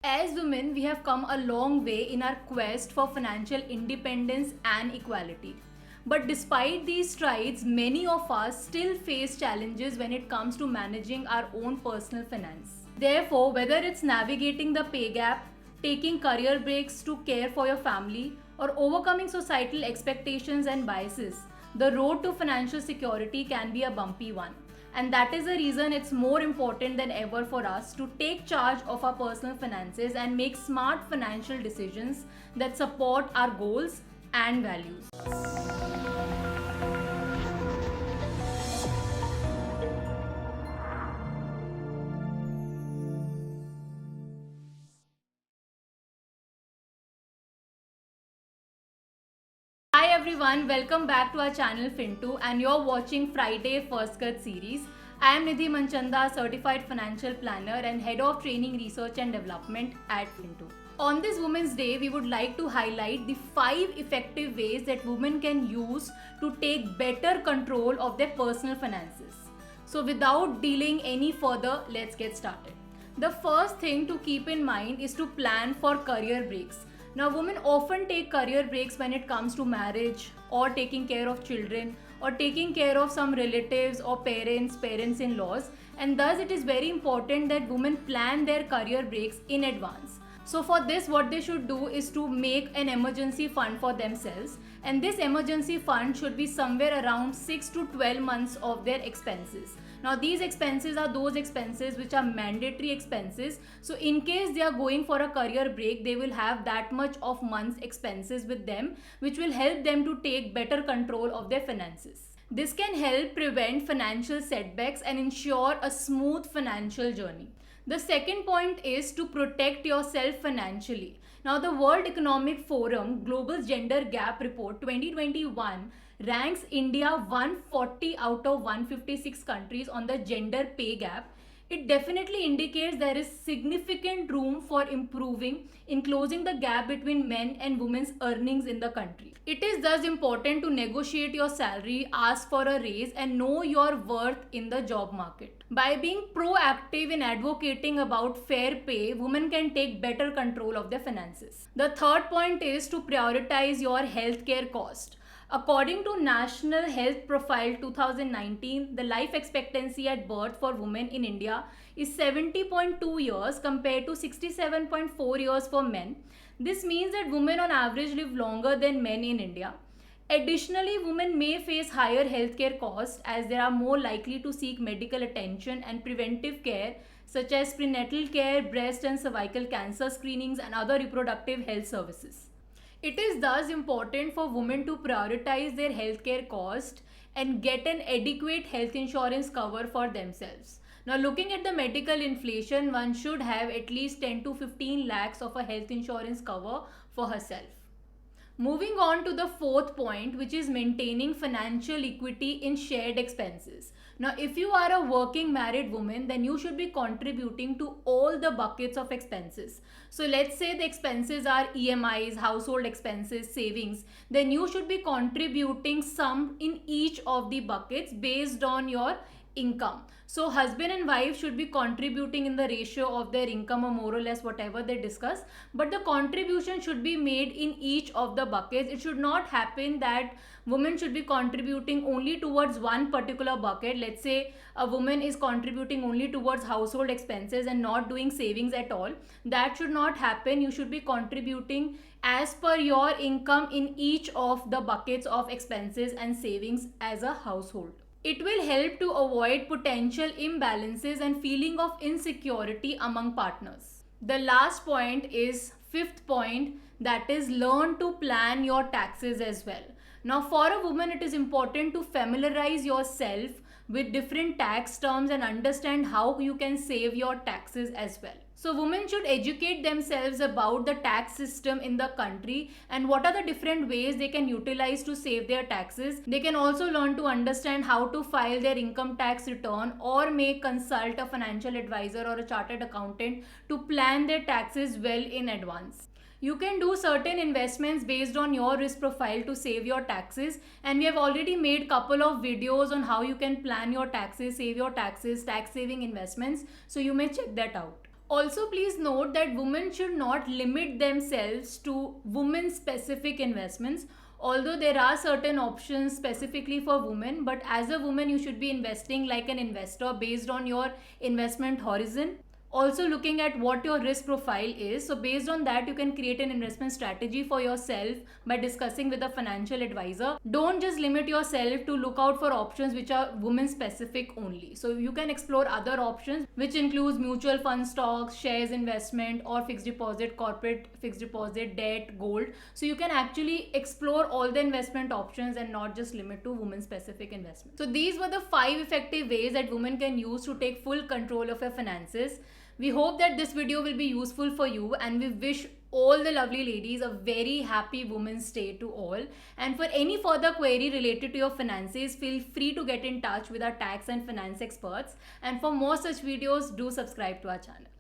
As women, we have come a long way in our quest for financial independence and equality. But despite these strides, many of us still face challenges when it comes to managing our own personal finance. Therefore, whether it's navigating the pay gap, taking career breaks to care for your family, or overcoming societal expectations and biases, the road to financial security can be a bumpy one. And that is the reason it's more important than ever for us to take charge of our personal finances and make smart financial decisions that support our goals and values. Hi everyone, welcome back to our channel Fintu and you're watching Friday First Cut series. I am Nidhi Manchanda, certified financial planner and head of training research and development at Fintu. On this Women's Day, we would like to highlight the 5 effective ways that women can use to take better control of their personal finances. So without dealing any further, let's get started. The first thing to keep in mind is to plan for career breaks. Now, women often take career breaks when it comes to marriage or taking care of children or taking care of some relatives or parents-in-laws, and thus it is very important that women plan their career breaks in advance. So for this, what they should do is to make an emergency fund for themselves, and this emergency fund should be somewhere around 6 to 12 months of their expenses. Now these expenses are those expenses which are mandatory expenses. So in case they are going for a career break, they will have that much of month's expenses with them, which will help them to take better control of their finances. This can help prevent financial setbacks and ensure a smooth financial journey. The second point is to protect yourself financially. Now, the World Economic Forum Global Gender Gap Report 2021 ranks India 140 out of 156 countries on the gender pay gap. It definitely indicates there is significant room for improving in closing the gap between men and women's earnings in the country. It is thus important to negotiate your salary, ask for a raise, and know your worth in the job market. By being proactive in advocating about fair pay, women can take better control of their finances. The third point is to prioritize your healthcare cost. According to National Health Profile 2019, the life expectancy at birth for women in India is 70.2 years compared to 67.4 years for men. This means that women on average live longer than men in India. Additionally, women may face higher healthcare costs as they are more likely to seek medical attention and preventive care such as prenatal care, breast and cervical cancer screenings, and other reproductive health services. It is thus important for women to prioritize their healthcare cost and get an adequate health insurance cover for themselves. Now, looking at the medical inflation, one should have at least 10 to 15 lakhs of a health insurance cover for herself. Moving on to the fourth point, which is maintaining financial equity in shared expenses. Now, if you are a working married woman, then you should be contributing to all the buckets of expenses. So let's say the expenses are EMIs, household expenses, savings, then you should be contributing some in each of the buckets based on your income. So husband and wife should be contributing in the ratio of their income or more or less whatever they discuss, but the contribution should be made in each of the buckets. It should not happen that women should be contributing only towards one particular bucket. Let's say a woman is contributing only towards household expenses and not doing savings at all. That should not happen. You should be contributing as per your income in each of the buckets of expenses and savings as a household. It will help to avoid potential imbalances and feeling of insecurity among partners. The last point is fifth point, that is learn to plan your taxes as well. Now for a woman, it is important to familiarize yourself with different tax terms and understand how you can save your taxes as well. So women should educate themselves about the tax system in the country and what are the different ways they can utilize to save their taxes. They can also learn to understand how to file their income tax return or may consult a financial advisor or a chartered accountant to plan their taxes well in advance. You can do certain investments based on your risk profile to save your taxes, and we have already made couple of videos on how you can plan your taxes, save your taxes, tax saving investments, so you may check that out. Also, please note that women should not limit themselves to women specific investments. Although there are certain options specifically for women, but as a woman, you should be investing like an investor based on your investment horizon. Also, looking at what your risk profile is. So, based on that, you can create an investment strategy for yourself by discussing with a financial advisor. Don't just limit yourself to look out for options which are women specific only. So, you can explore other options, which includes mutual fund stocks, shares investment, or fixed deposit, corporate fixed deposit, debt, gold. So, you can actually explore all the investment options and not just limit to women specific investments. So, these were the 5 effective ways that women can use to take full control of their finances. We hope that this video will be useful for you, and we wish all the lovely ladies a very happy Women's Day to all. And for any further query related to your finances, feel free to get in touch with our tax and finance experts. And for more such videos, do subscribe to our channel.